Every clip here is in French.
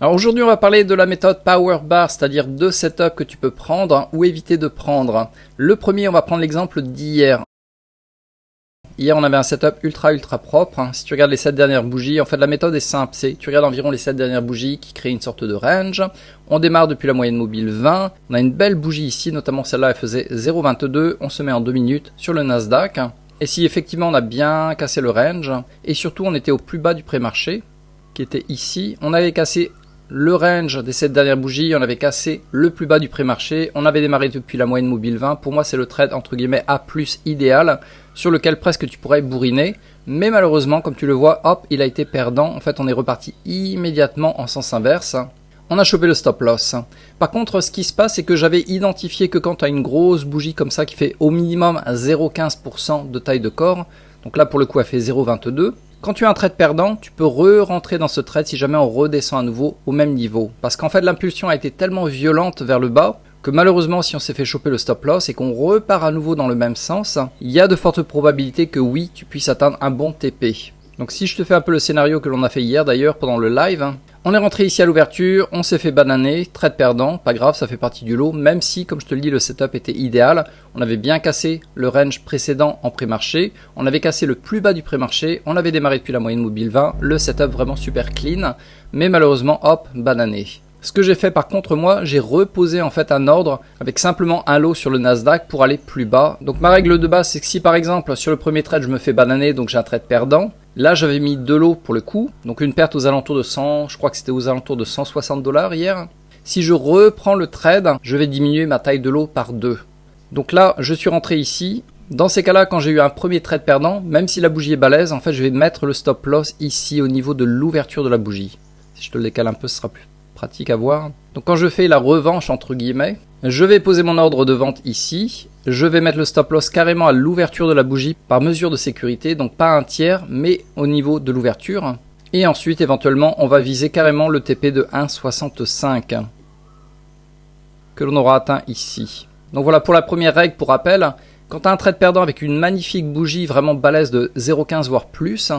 Alors aujourd'hui on va parler de la méthode Power Bar, c'est-à-dire deux setups que tu peux prendre ou éviter de prendre. Le premier, on va prendre l'exemple d'hier. Hier on avait un setup ultra propre. Si tu regardes les 7 dernières bougies, en fait la méthode est simple, c'est tu regardes environ les 7 dernières bougies qui créent une sorte de range. On démarre depuis la moyenne mobile 20, on a une belle bougie ici, notamment celle-là elle faisait 0,22, on se met en 2 minutes sur le Nasdaq. Et si effectivement on a bien cassé le range, et surtout on était au plus bas du pré-marché, qui était ici, on avait cassé le range des 7 dernières bougies, on avait cassé le plus bas du pré-marché, on avait démarré depuis la moyenne mobile 20, pour moi c'est le trade entre guillemets A+ idéal, sur lequel presque tu pourrais bourriner, mais malheureusement comme tu le vois, hop, il a été perdant, en fait on est reparti immédiatement en sens inverse, on a chopé le stop loss. Par contre ce qui se passe c'est que j'avais identifié que quand tu as une grosse bougie comme ça qui fait au minimum 0,15% de taille de corps, donc là pour le coup elle fait 0,22, quand tu as un trade perdant, tu peux re-rentrer dans ce trade si jamais on redescend à nouveau au même niveau. Parce qu'en fait, l'impulsion a été tellement violente vers le bas que malheureusement, si on s'est fait choper le stop loss et qu'on repart à nouveau dans le même sens, il y a de fortes probabilités que oui, tu puisses atteindre un bon TP. Donc si je te fais un peu le scénario que l'on a fait hier d'ailleurs pendant le live, on est rentré ici à l'ouverture, on s'est fait bananer, trade perdant, pas grave, ça fait partie du lot, même si, comme je te le dis, le setup était idéal. On avait bien cassé le range précédent en pré-marché, on avait cassé le plus bas du pré-marché, on avait démarré depuis la moyenne mobile 20, le setup vraiment super clean, mais malheureusement, hop, banané. Ce que j'ai fait par contre, moi, j'ai reposé en fait un ordre avec simplement un lot sur le Nasdaq pour aller plus bas. Donc ma règle de base, c'est que si par exemple, sur le premier trade, je me fais bananer, donc j'ai un trade perdant, là j'avais mis 2 lots pour le coup, donc une perte aux alentours de 100, je crois que c'était aux alentours de 160 $ hier. Si je reprends le trade, je vais diminuer ma taille de lot par 2. Donc là, je suis rentré ici. Dans ces cas-là, quand j'ai eu un premier trade perdant, même si la bougie est balèze, en fait, je vais mettre le stop loss ici au niveau de l'ouverture de la bougie. Si je te le décale un peu, ce sera plus pratique à voir. Donc quand je fais la revanche entre guillemets, je vais poser mon ordre de vente ici, je vais mettre le stop loss carrément à l'ouverture de la bougie par mesure de sécurité, donc pas un tiers mais au niveau de l'ouverture, et ensuite éventuellement on va viser carrément le TP de 1,65 que l'on aura atteint ici. Donc voilà pour la première règle. Pour rappel, quand tu as un trade perdant avec une magnifique bougie vraiment balèze de 0,15 voire plus,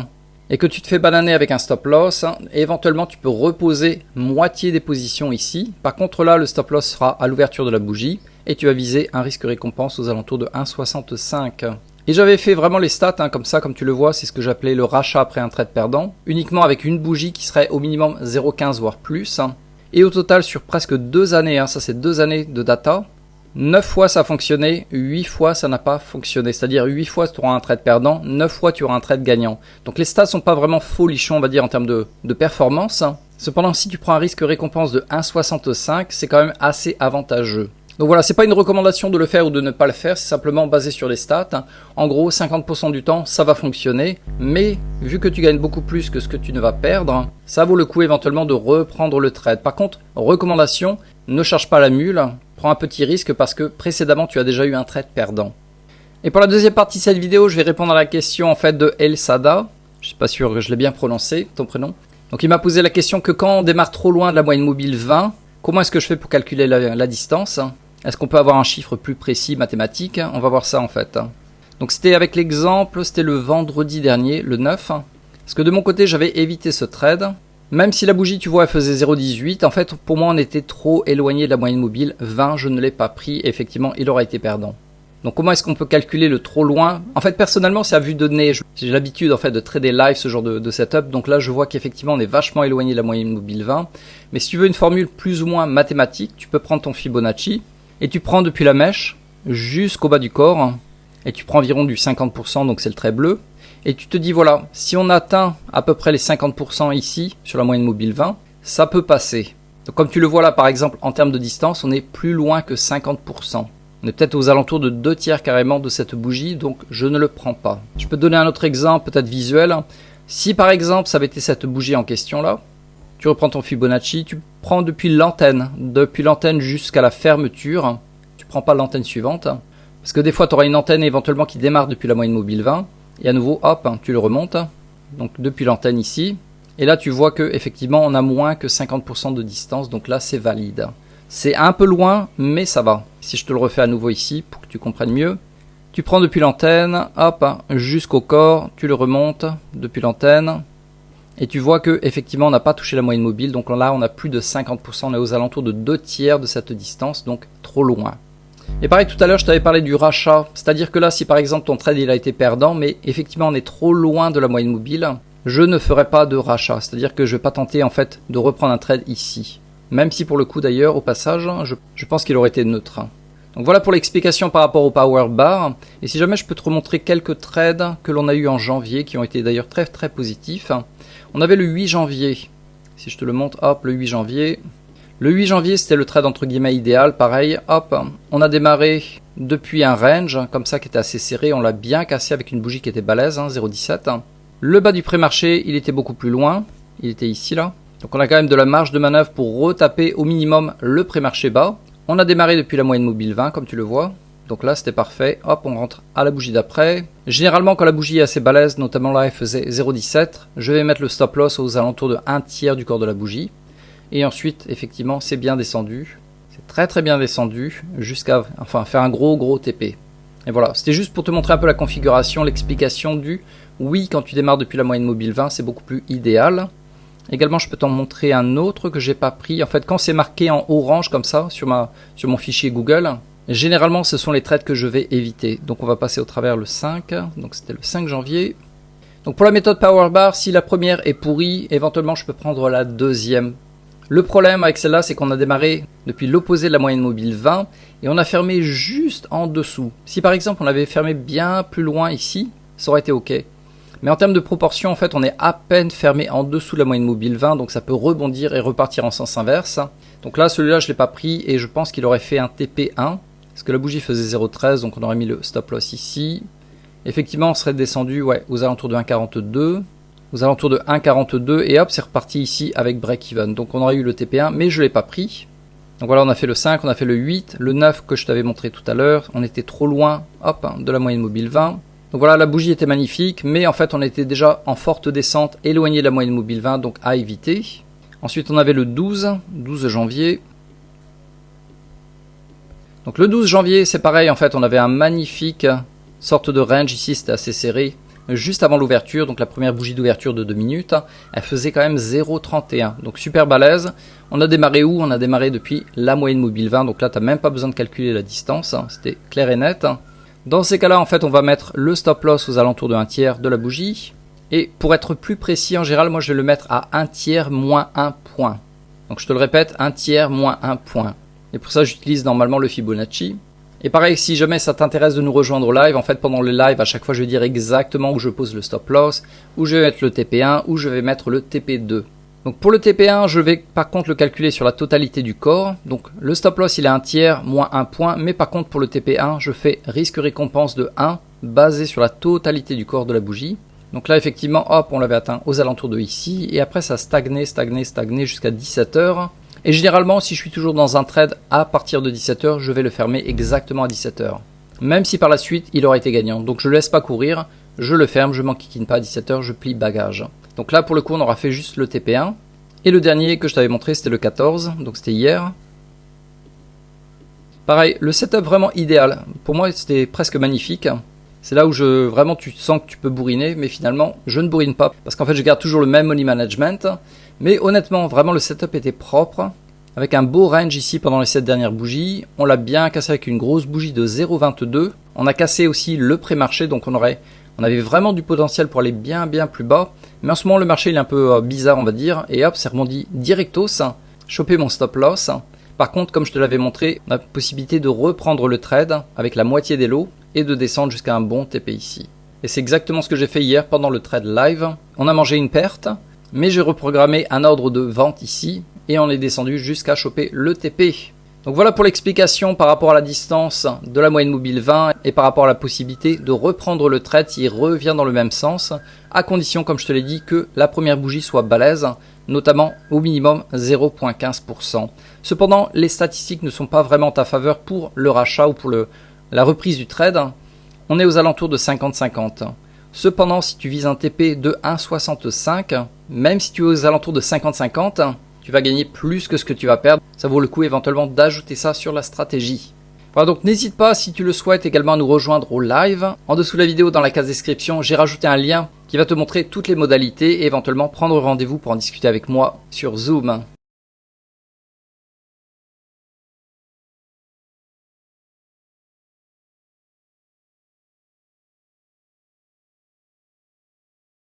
et que tu te fais bananer avec un stop loss, éventuellement tu peux reposer moitié des positions ici. Par contre là, le stop loss sera à l'ouverture de la bougie et tu vas viser un risque récompense aux alentours de 1,65. Et j'avais fait vraiment les stats comme ça, comme tu le vois, c'est ce que j'appelais le rachat après un trade perdant, uniquement avec une bougie qui serait au minimum 0,15 voire plus. Et au total sur presque 2 années, ça c'est 2 années de data, 9 fois ça a fonctionné, 8 fois ça n'a pas fonctionné. C'est-à-dire 8 fois tu auras un trade perdant, 9 fois tu auras un trade gagnant. Donc les stats sont pas vraiment folichons on va dire en termes de performance. Cependant si tu prends un risque récompense de 1,65, c'est quand même assez avantageux. Donc voilà, c'est pas une recommandation de le faire ou de ne pas le faire, c'est simplement basé sur les stats. En gros 50% du temps ça va fonctionner, mais vu que tu gagnes beaucoup plus que ce que tu ne vas perdre, ça vaut le coup éventuellement de reprendre le trade. Par contre, recommandation, ne charge pas la mule, prends un petit risque parce que précédemment tu as déjà eu un trade perdant. Et pour la deuxième partie de cette vidéo, je vais répondre à la question en fait de El Sada. Je suis pas sûr que je l'ai bien prononcé, ton prénom. Donc il m'a posé la question que quand on démarre trop loin de la moyenne mobile 20, comment est-ce que je fais pour calculer la distance? Est-ce qu'on peut avoir un chiffre plus précis mathématique? On va voir ça en fait. Donc c'était avec l'exemple, c'était le vendredi dernier, le 9. Parce que de mon côté, j'avais évité ce trade. Même si la bougie, tu vois, elle faisait 0,18, en fait, pour moi, on était trop éloigné de la moyenne mobile 20, je ne l'ai pas pris, effectivement, il aura été perdant. Donc comment est-ce qu'on peut calculer le trop loin? En fait, personnellement, c'est à vue de nez. J'ai l'habitude, en fait, de trader live ce genre de setup, donc là, je vois qu'effectivement, on est vachement éloigné de la moyenne mobile 20. Mais si tu veux une formule plus ou moins mathématique, tu peux prendre ton Fibonacci, et tu prends depuis la mèche jusqu'au bas du corps, et tu prends environ du 50%, donc c'est le trait bleu. Et tu te dis voilà, si on atteint à peu près les 50% ici, sur la moyenne mobile 20, ça peut passer. Donc comme tu le vois là par exemple, en termes de distance, on est plus loin que 50%. On est peut-être aux alentours de 2 tiers carrément de cette bougie, donc je ne le prends pas. Je peux te donner un autre exemple, peut-être visuel. Si par exemple, ça avait été cette bougie en question là, tu reprends ton Fibonacci, tu prends depuis l'antenne jusqu'à la fermeture, tu prends pas l'antenne suivante, parce que des fois tu auras une antenne éventuellement qui démarre depuis la moyenne mobile 20, et à nouveau, hop, tu le remontes, donc depuis l'antenne ici, et là tu vois que effectivement on a moins que 50% de distance, donc là c'est valide. C'est un peu loin, mais ça va. Si je te le refais à nouveau ici, pour que tu comprennes mieux, tu prends depuis l'antenne, hop, jusqu'au corps, tu le remontes depuis l'antenne, Et tu vois que effectivement on n'a pas touché la moyenne mobile, donc là on a plus de 50%, on est aux alentours de 2/3 de cette distance, donc trop loin. Et pareil, tout à l'heure je t'avais parlé du rachat, c'est-à-dire que là si par exemple ton trade il a été perdant, mais effectivement on est trop loin de la moyenne mobile, je ne ferai pas de rachat, c'est-à-dire que je ne vais pas tenter en fait de reprendre un trade ici. Même si pour le coup d'ailleurs au passage, je pense qu'il aurait été neutre. Donc voilà pour l'explication par rapport au Power Bar. Et si jamais je peux te remontrer quelques trades que l'on a eu en janvier, qui ont été d'ailleurs très très positifs. On avait le 8 janvier, si je te le montre, hop, le 8 janvier. Le 8 janvier c'était le trade entre guillemets idéal, pareil, hop, on a démarré depuis un range, comme ça qui était assez serré, on l'a bien cassé avec une bougie qui était balèze, 0,17. Le bas du pré-marché, il était beaucoup plus loin, il était ici là. Donc on a quand même de la marge de manœuvre pour retaper au minimum le pré-marché bas. On a démarré depuis la moyenne mobile 20 comme tu le vois. Donc là c'était parfait. Hop, on rentre à la bougie d'après. Généralement quand la bougie est assez balèze, notamment là elle faisait 0,17, je vais mettre le stop loss aux alentours de 1/3 du corps de la bougie. Et ensuite effectivement c'est bien descendu. C'est très très bien descendu jusqu'à faire un gros TP. Et voilà, c'était juste pour te montrer un peu la configuration, l'explication du oui quand tu démarres depuis la moyenne mobile 20 c'est beaucoup plus idéal. Également, je peux t'en montrer un autre que j'ai pas pris. En fait, quand c'est marqué en orange comme ça sur mon fichier Google, généralement, ce sont les trades que je vais éviter. Donc, on va passer au travers le 5. Donc, c'était le 5 janvier. Donc, pour la méthode Power Bar, si la première est pourrie, éventuellement, je peux prendre la deuxième. Le problème avec celle-là, c'est qu'on a démarré depuis l'opposé de la moyenne mobile 20 et on a fermé juste en dessous. Si par exemple, on avait fermé bien plus loin ici, ça aurait été OK. Mais en termes de proportion, en fait, on est à peine fermé en dessous de la moyenne mobile 20, donc ça peut rebondir et repartir en sens inverse. Donc là, celui-là, je ne l'ai pas pris et je pense qu'il aurait fait un TP1, parce que la bougie faisait 0,13, donc on aurait mis le stop loss ici. Effectivement, on serait descendu aux alentours de 1,42, aux alentours de 1,42, et hop, c'est reparti ici avec break-even. Donc on aurait eu le TP1, mais je ne l'ai pas pris. Donc voilà, on a fait le 5, on a fait le 8, le 9 que je t'avais montré tout à l'heure, on était trop loin, hop, de la moyenne mobile 20. Donc voilà, la bougie était magnifique, mais en fait on était déjà en forte descente, éloigné de la moyenne mobile 20, donc à éviter. Ensuite on avait le 12 janvier. Donc le 12 janvier c'est pareil, en fait on avait un magnifique sorte de range ici, c'était assez serré, juste avant l'ouverture, donc la première bougie d'ouverture de 2 minutes, elle faisait quand même 0,31, donc super balèze. On a démarré où? On a démarré depuis la moyenne mobile 20, donc là tu n'as même pas besoin de calculer la distance, c'était clair et net. Dans ces cas-là, en fait, on va mettre le stop loss aux alentours de 1/3 de la bougie. Et pour être plus précis, en général, moi, je vais le mettre à 1/3 moins 1 point. Donc, je te le répète, 1/3 moins 1 point. Et pour ça, j'utilise normalement le Fibonacci. Et pareil, si jamais ça t'intéresse de nous rejoindre au live, en fait, pendant le live, à chaque fois, je vais dire exactement où je pose le stop loss, où je vais mettre le TP1, où je vais mettre le TP2. Donc pour le TP1, je vais par contre le calculer sur la totalité du corps. Donc le stop loss il est 1/3 moins 1 point. Mais par contre pour le TP1, je fais risque récompense de 1 basé sur la totalité du corps de la bougie. Donc là effectivement, hop, on l'avait atteint aux alentours de ici. Et après ça stagnait jusqu'à 17h. Et généralement, si je suis toujours dans un trade à partir de 17h, je vais le fermer exactement à 17h. Même si par la suite il aurait été gagnant. Donc je ne laisse pas courir, je le ferme, je m'enquiquine pas à 17h, je plie bagage. Donc là, pour le coup, on aura fait juste le TP1. Et le dernier que je t'avais montré, c'était le 14. Donc c'était hier. Pareil, le setup vraiment idéal. Pour moi, c'était presque magnifique. C'est là où vraiment tu sens que tu peux bourriner. Mais finalement, je ne bourrine pas. Parce qu'en fait, je garde toujours le même money management. Mais honnêtement, vraiment, le setup était propre. Avec un beau range ici pendant les 7 dernières bougies. On l'a bien cassé avec une grosse bougie de 0,22. On a cassé aussi le pré-marché. Donc on avait vraiment du potentiel pour aller bien plus bas. Mais en ce moment, le marché il est un peu bizarre, on va dire. Et hop, c'est rebondi directos. Choper mon stop loss. Par contre, comme je te l'avais montré, on a la possibilité de reprendre le trade avec la moitié des lots et de descendre jusqu'à un bon TP ici. Et c'est exactement ce que j'ai fait hier pendant le trade live. On a mangé une perte, mais j'ai reprogrammé un ordre de vente ici. Et on est descendu jusqu'à choper le TP. Donc voilà pour l'explication par rapport à la distance de la moyenne mobile 20 et par rapport à la possibilité de reprendre le trade s'il revient dans le même sens, à condition, comme je te l'ai dit, que la première bougie soit balèze, notamment au minimum 0,15%. Cependant, les statistiques ne sont pas vraiment en ta faveur pour le rachat ou pour la reprise du trade. On est aux alentours de 50-50. Cependant, si tu vises un TP de 1,65, même si tu es aux alentours de 50-50, tu vas gagner plus que ce que tu vas perdre. Ça vaut le coup éventuellement d'ajouter ça sur la stratégie. Voilà, donc n'hésite pas si tu le souhaites également à nous rejoindre au live. En dessous de la vidéo, dans la case description, j'ai rajouté un lien qui va te montrer toutes les modalités et éventuellement prendre rendez-vous pour en discuter avec moi sur Zoom.